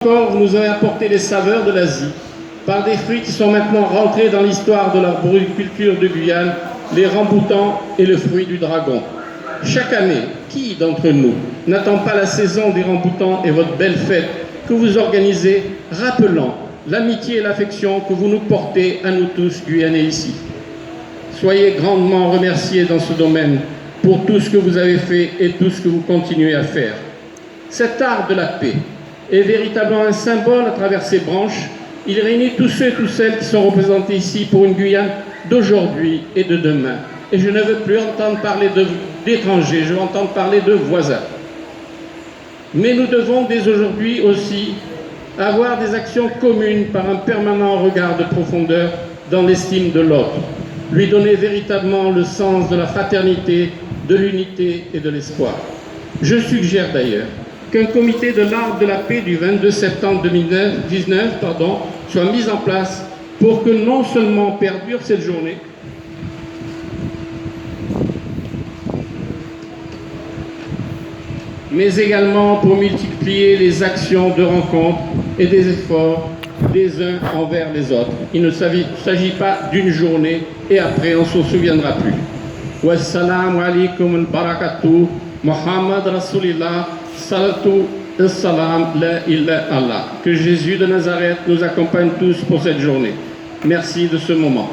Encore, vous nous avez apporté les saveurs de l'Asie, par des fruits qui sont maintenant rentrés dans l'histoire de l'arboriculture de Guyane, les ramboutans et le fruit du dragon. Chaque année, qui d'entre nous n'attend pas la saison des ramboutans et votre belle fête que vous organisez, rappelant l'amitié et l'affection que vous nous portez à nous tous Guyanais ici. Soyez grandement remerciés dans ce domaine pour tout ce que vous avez fait et tout ce que vous continuez à faire. Cet art de la paix est véritablement un symbole à travers ses branches. Il réunit tous ceux et toutes celles qui sont représentés ici pour une Guyane d'aujourd'hui et de demain. Et je ne veux plus entendre parler d'étrangers, je veux entendre parler de voisins. Mais nous devons dès aujourd'hui aussi avoir des actions communes par un permanent regard de profondeur dans l'estime de l'autre, lui donner véritablement le sens de la fraternité, de l'unité et de l'espoir. Je suggère d'ailleurs qu'un comité de l'art de la paix du 22 septembre 2019 soit mis en place pour que non seulement perdure cette journée, mais également pour multiplier les actions de rencontre et des efforts des uns envers les autres. Il ne s'agit pas d'une journée et après on ne s'en souviendra plus. Wassalamu alaikum al-barakatuh, Muhammad Rasulillah, salatu salam la ilaha Allah. Que Jésus de Nazareth nous accompagne tous pour cette journée. Merci de ce moment.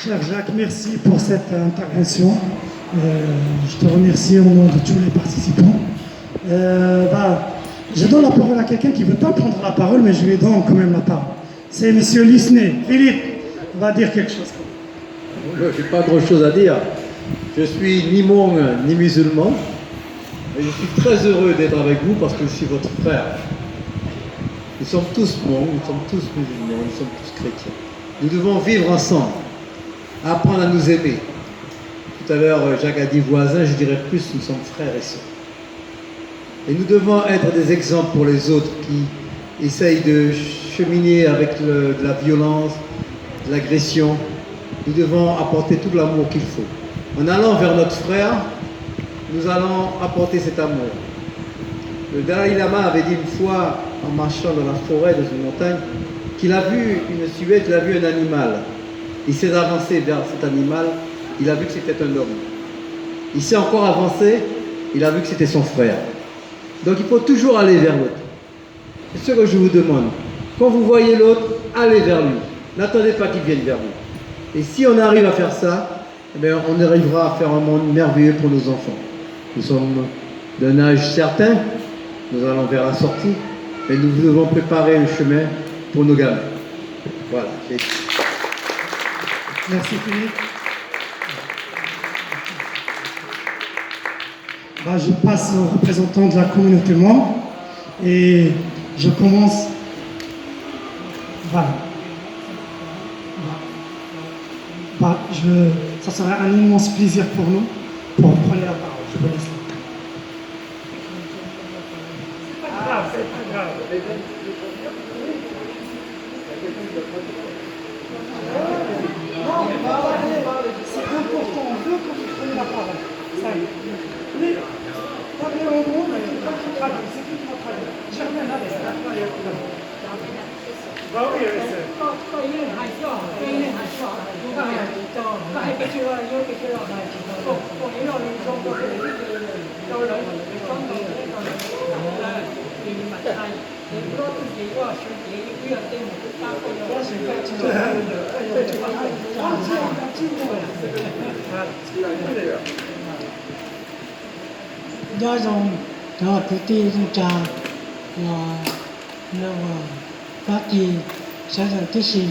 Cher Jacques, merci pour cette intervention. Je te remercie au nom de tous les participants. Je donne la parole à quelqu'un qui ne veut pas prendre la parole, mais je lui donne quand même la parole. C'est M. Lisney. Philippe va dire quelque chose. Je n'ai pas grand-chose à dire. Je suis ni Hmong ni musulman. Et je suis très heureux d'être avec vous parce que je suis votre frère. Nous sommes tous Hmong, nous sommes tous musulmans, nous sommes tous chrétiens. Nous devons vivre ensemble, apprendre à nous aimer. Tout à l'heure, Jacques a dit voisin, je dirais plus, nous sommes frères et sœurs. Et nous devons être des exemples pour les autres qui essayent de cheminer avec de la violence, de l'agression. Nous devons apporter tout l'amour qu'il faut. En allant vers notre frère, nous allons apporter cet amour. Le Dalai Lama avait dit une fois, en marchant dans la forêt, dans une montagne, qu'il a vu une silhouette, il a vu un animal. Il s'est avancé vers cet animal, il a vu que c'était un homme. Il s'est encore avancé, il a vu que c'était son frère. Donc il faut toujours aller vers l'autre. C'est ce que je vous demande. Quand vous voyez l'autre, allez vers lui. N'attendez pas qu'il vienne vers vous. Et si on arrive à faire ça, eh bien, on arrivera à faire un monde merveilleux pour nos enfants. Nous sommes d'un âge certain, nous allons vers la sortie, mais nous devons préparer le chemin pour nos gamins. Voilà. Merci Philippe. Je passe aux représentants de la communauté Hmong et je commence. Voilà. Ça sera un immense plaisir pour nous pour prendre la parole. Je vous laisse. C'est pas grave, c'est pas grave. C'est important, on veut que vous preniez la parole. Ça y est. Mais, parlez en gros, mais c'est pas qui traduit, c'est qui va traduire. Germaine, allez, c'est la parole. Bah oui, c'est. ก็ยื่นหายจ่อก็ยื่นหายจ่อก็หายจ่อก็ให้ไปช่วยโยกไปช่วยหน่อยพวกนี้เราลงตรงตัวเลยเราลงต้องตรงเลยตอนนี้มีมาไทยเห็นรถทุกทีว่าชุดนี้เพื่อนเต็มทุกตาคนเราก็สิ่งที่ช่วยdo rằng đó thứ ti trong trà là phát gì sẽ là cái gì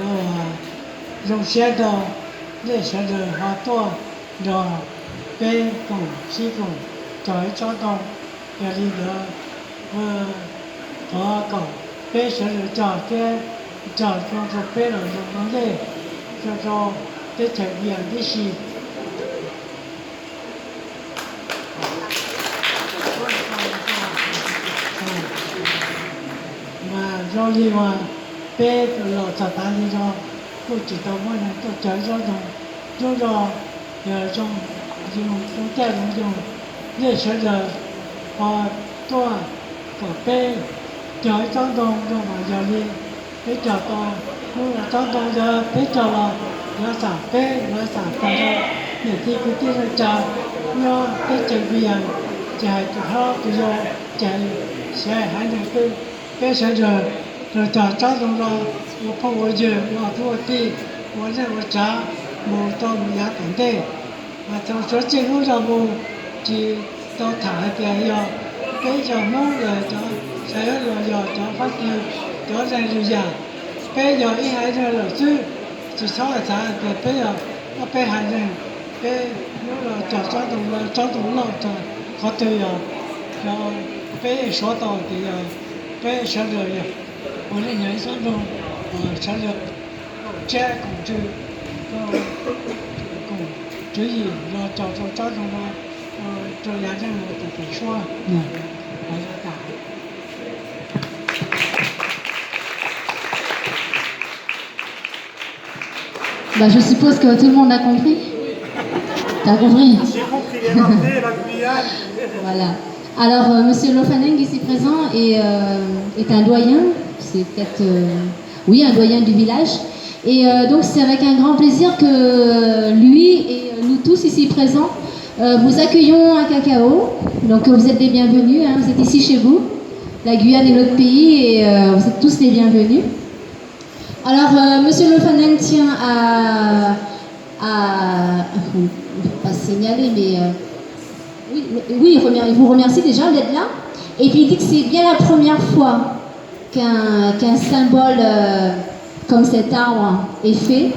đó dòng xe đó để sẽ là họ to đó bé cùng si cùng trời cho con và đi đó họ còn bé sẽ là trời cho bé là nó lên cho cái trải nghiệm cái gì mà do gì mà bé là thật ta đi do cô chỉ tao mới là tôi chơi do rồi do dùng theo dùng để cho giờ tua của pe cho trong đồng đồng mà giờ đi cái cho to nhưng mà trong đồng giờ cái cho là nó xả pe nó xả phần ra để khi cái kia nó cho nó cái chân biển chạy từ họ từ giờ chạy xe hai người tư cái xe giờ rồi cho trong đồng đó một phong ở giờ một thua ti một giờ một trả một to một giá tiền tệ mà trong số tiền hỗ trợ một chỉ tao thả tiền giờ cái giờ mong là cho sẽ là giờ cho phát triển cho ra rồi giờ cái giờ ít hai giờ là chứ chỉ sáu là trả cái bây giờ nó bây hai giờ cái nó là cho tổng là cho khó từ giờ cho bây số tàu thì giờ bây số rồi我的人生中，成了这公主，主意要找中了，这两人我都得说，还是打。Bah, je suppose que tout le monde a compris. T'as compris? J'ai compris les Marseillais, la Guyane. Voilà. Alors, Monsieur Lofaneng, ici présent, est un doyen. C'est peut-être, oui, un doyen du village. Et donc, c'est avec un grand plaisir que lui et nous tous ici présents, vous accueillons à Cacao. Donc, vous êtes les bienvenus. Hein, vous êtes ici chez vous. La Guyane est notre pays et vous êtes tous les bienvenus. Alors, Monsieur Lofaneng tient pas signaler, mais oui, il vous remercie déjà d'être là. Et puis il dit que c'est bien la première fois qu'un symbole comme cet arbre est fait.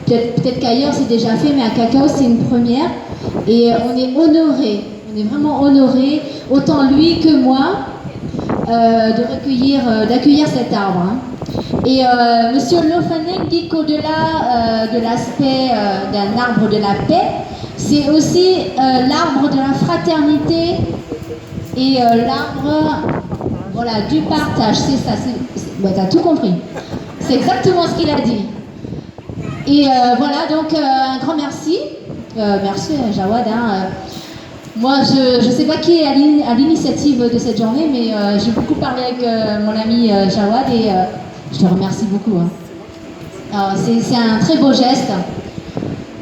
Peut-être qu'ailleurs c'est déjà fait, mais à Cacao c'est une première. Et on est honoré, on est vraiment honoré, autant lui que moi, d'accueillir cet arbre. Hein. Et Monsieur Lofaneng dit qu'au-delà de l'aspect d'un arbre de la paix, c'est aussi l'arbre de la fraternité et l'arbre du partage. C'est ça, tu as tout compris. C'est exactement ce qu'il a dit. Et voilà, donc un grand merci. Merci Jawad. Hein. Moi, je ne sais pas qui est à l'initiative de cette journée, mais j'ai beaucoup parlé avec mon ami Jawad et je te remercie beaucoup. Hein. C'est un très beau geste.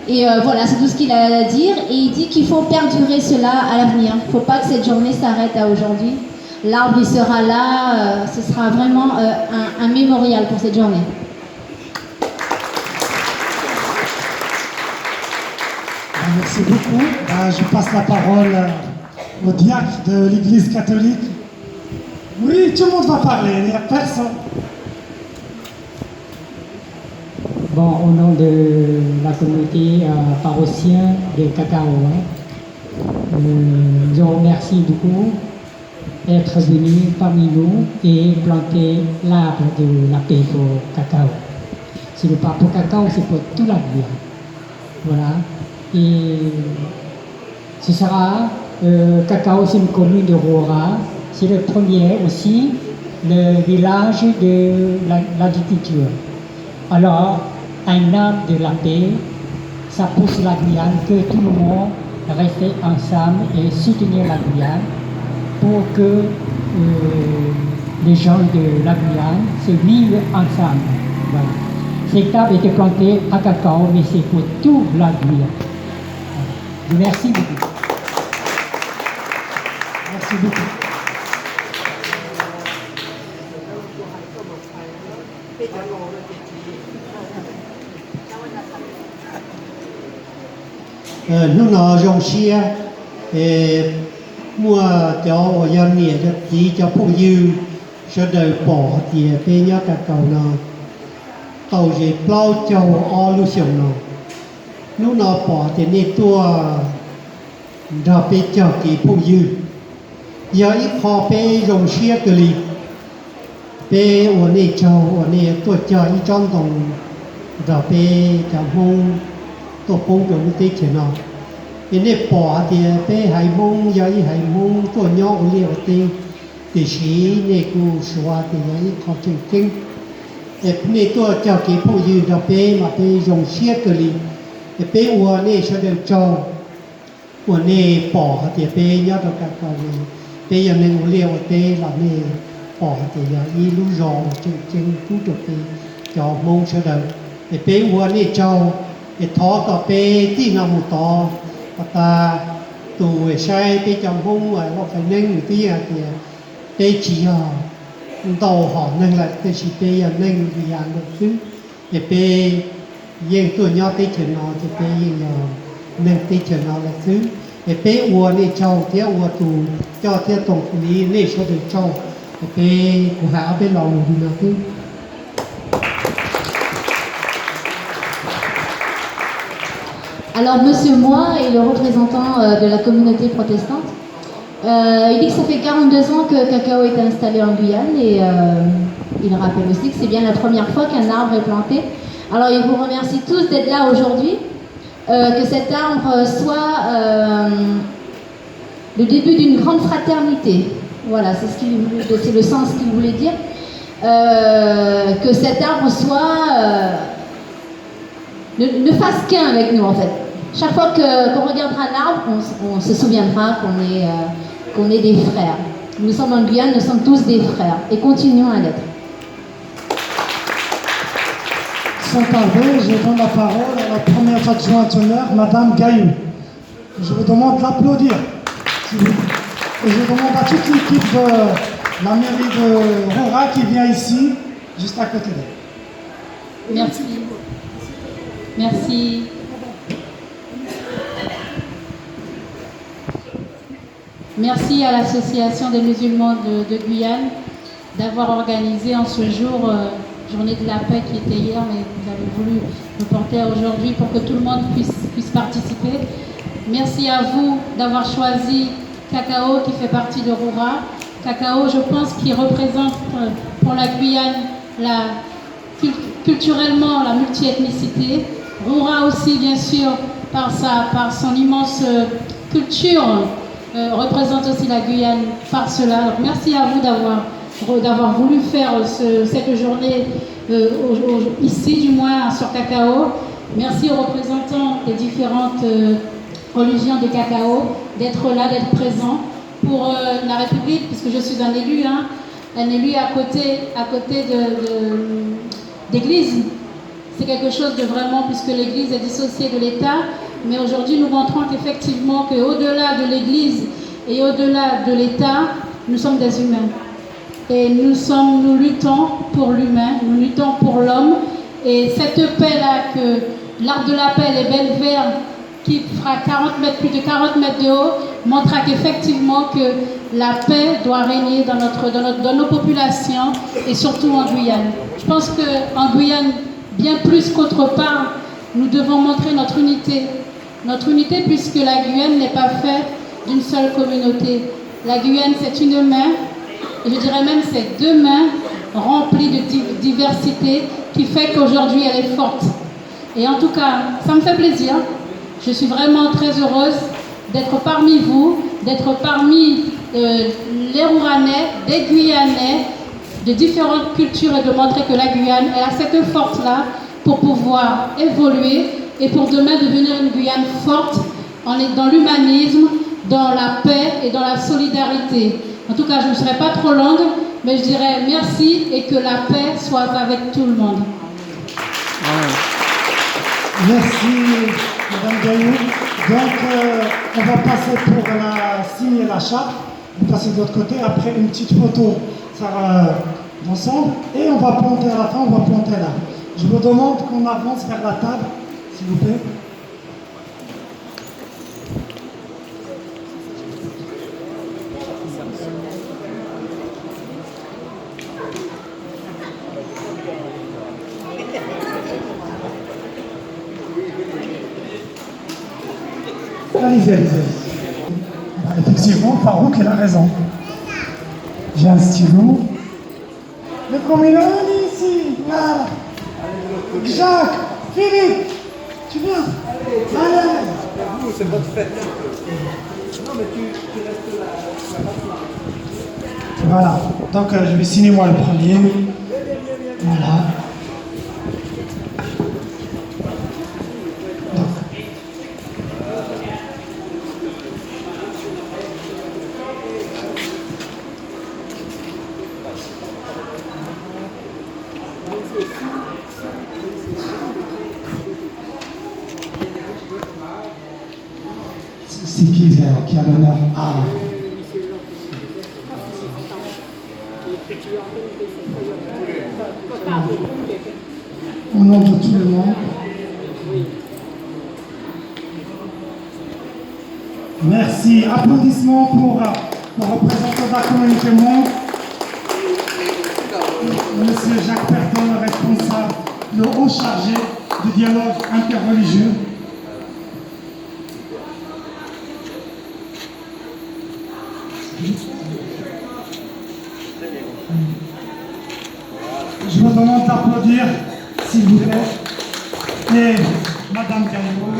Et voilà, c'est tout ce qu'il a à dire. Et il dit qu'il faut perdurer cela à l'avenir. Il ne faut pas que cette journée s'arrête à aujourd'hui. L'arbre, il sera là. Ce sera vraiment un mémorial pour cette journée. Merci beaucoup. Je passe la parole au diacre de l'Église catholique. Oui, tout le monde va parler, il n'y a personne. Bon, au nom de la communauté paroissienne de Cacao, je vous remercie beaucoup d'être venu parmi nous et planter l'arbre de la paix pour Cacao. Ce n'est pas pour Cacao, c'est pour toute la vie. Voilà. Et ce sera, Cacao, c'est une commune de Roura. C'est le premier aussi, le village de l'agriculture. Alors, un arbre de la paix, ça pousse la Guyane, que tout le monde reste ensemble et soutenir la Guyane pour que les gens de la Guyane se vivent ensemble. Voilà. Cet arbre était planté à Cacao, mais c'est pour toute la Guyane. Merci beaucoup. Merci beaucoup. Nous n'avons chia et moi cho dân nhẹ cho chỉ cho phụ dư cho đời bỏ thì bây nhớ cả cầu nào tàu gì plau châu o lưu xiong nào lúc nào bỏ thì nên tua ra bây giờ kỳ phụ dư giờ ít khó bây dùng chia cái gì bây ở này châu ở này tua chờ ít trong đồng ra bây cho hông tổ phong cho một tí chuyện nào, nên bỏ thì bé hay mông giờ hay mông tổ nhỏ của liệt thì chỉ nên cô xóa thì giờ khó chịu kinh, nên tổ cho cái phụ nữ đó bé mà bé dùng xe cái gì, et puis on est chez le Joe on est pas et puis il y a donc quand puis il y a une lieu et là mais pas et il y a illusion trên tout được thì cho mong chez le et puis on est Joe et thọ có puis tí nào một to ta tù sai puis trong hông mà nó phải nên tí thì tê chỉ đầu họ nên là tê chỉ tê nên vì ăn được chứ để tê yên tuổi nhỏ tê chuyện nó thì tê yên nên tê chuyện nó là chứ để tê uo này châu tê uo tù cho tê tổng lý này cho được châu để tê của hạ bên lòng thì nó chứ. Alors, Monsieur Moi est le représentant de la communauté protestante. Il dit que ça fait 42 ans que Cacao est installé en Guyane et il rappelle aussi que c'est bien la première fois qu'un arbre est planté. Alors, il vous remercie tous d'être là aujourd'hui, que cet arbre soit le début d'une grande fraternité. Voilà, c'est le sens qu'il voulait dire. Que cet arbre ne fasse qu'un avec nous en fait. Chaque fois qu'on regardera un arbre, on se souviendra qu'on est des frères. Nous sommes en Guyane, nous sommes tous des frères et continuons à l'être. Sans tarder, je donne la parole à la première adjointe honneur, Madame Gaillou. Je vous demande d'applaudir. Et je demande à toute l'équipe de la mairie de Roura qui vient ici, juste à côté d'elle. Merci. Merci. Merci à l'Association des musulmans de Guyane d'avoir organisé en ce jour, journée de la paix qui était hier, mais vous avez voulu le porter aujourd'hui pour que tout le monde puisse participer. Merci à vous d'avoir choisi Cacao qui fait partie de Roura. Cacao, je pense, qui représente pour la Guyane culturellement la multiethnicité. Roura aussi, bien sûr, par son immense culture, représente aussi la Guyane par cela. Donc, merci à vous d'avoir voulu faire cette journée ici, du moins sur Cacao. Merci aux représentants des différentes religions de Cacao d'être là, d'être présents pour la République, puisque je suis un élu à côté d'église. C'est quelque chose de vraiment, puisque l'Église est dissociée de l'État, mais aujourd'hui nous montrons qu'effectivement qu'au-delà de l'Église et au-delà de l'État, nous sommes des humains. Et nous luttons pour l'humain, nous luttons pour l'homme, et cette paix-là, que l'arbre de la paix, les belles verts, qui fera plus de 40 mètres de haut, montrera qu'effectivement que la paix doit régner dans nos populations et surtout en Guyane. Je pense qu'en Guyane, bien plus qu'autre part, nous devons montrer notre unité. Notre unité puisque la Guyane n'est pas faite d'une seule communauté. La Guyane, c'est une main, et je dirais même c'est deux mains remplies de diversité qui fait qu'aujourd'hui elle est forte. Et en tout cas, ça me fait plaisir. Je suis vraiment très heureuse d'être parmi vous, d'être parmi les Rouranais, des Guyanais, de différentes cultures et de montrer que la Guyane, elle a cette force-là pour pouvoir évoluer et pour demain devenir une Guyane forte dans l'humanisme, dans la paix et dans la solidarité. En tout cas, je ne serai pas trop longue, mais je dirais merci et que la paix soit avec tout le monde. Merci, Madame Gaillou. Donc, on va passer pour signer la charte. On va passer de l'autre côté. Après, une petite photo, ça va ensemble. Et on va planter à la fin, on va planter là. Je vous demande qu'on avance vers la table, s'il vous plaît. Allez-y. Effectivement, Farouk, il a raison. J'ai un stylo. Mais comme il est ici, là. Jacques, Philippe, tu viens. Allez. Vous, c'est votre fête. Non, mais tu restes là. Voilà. Donc, je vais signer moi le premier. Voilà. Donc, c'est qui a l'honneur à... Au nom de tout le monde. Merci. Applaudissements pour le représentant de la communauté monde, Monsieur Jacques Perdon, le responsable, le haut chargé du dialogue interreligieux. Je vous demande d'applaudir, s'il vous plaît, et Madame Gaillot.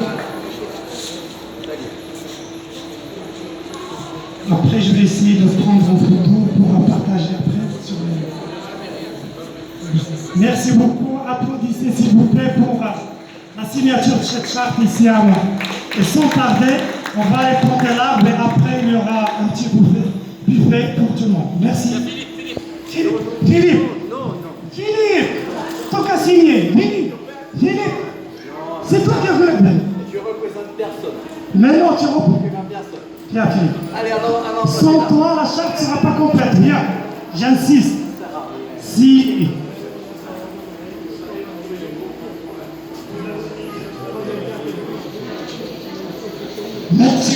Après, je vais essayer de prendre en photo pour en partager après sur les... Merci beaucoup. Applaudissez, s'il vous plaît, pour la signature de cette charte ici à moi. Et sans tarder, on va aller planter l'arbre et après, il y aura un petit buffet pour tout le monde. Merci. Philippe. Tant qu'à signer. Philippe. C'est toi qui as voulu. Tu représentes personne. Mais non, tu représentes. Personne. Viens, Philippe. Allez, alors, Sans toi, la charte ne sera pas complète. Viens, j'insiste. Si. Merci.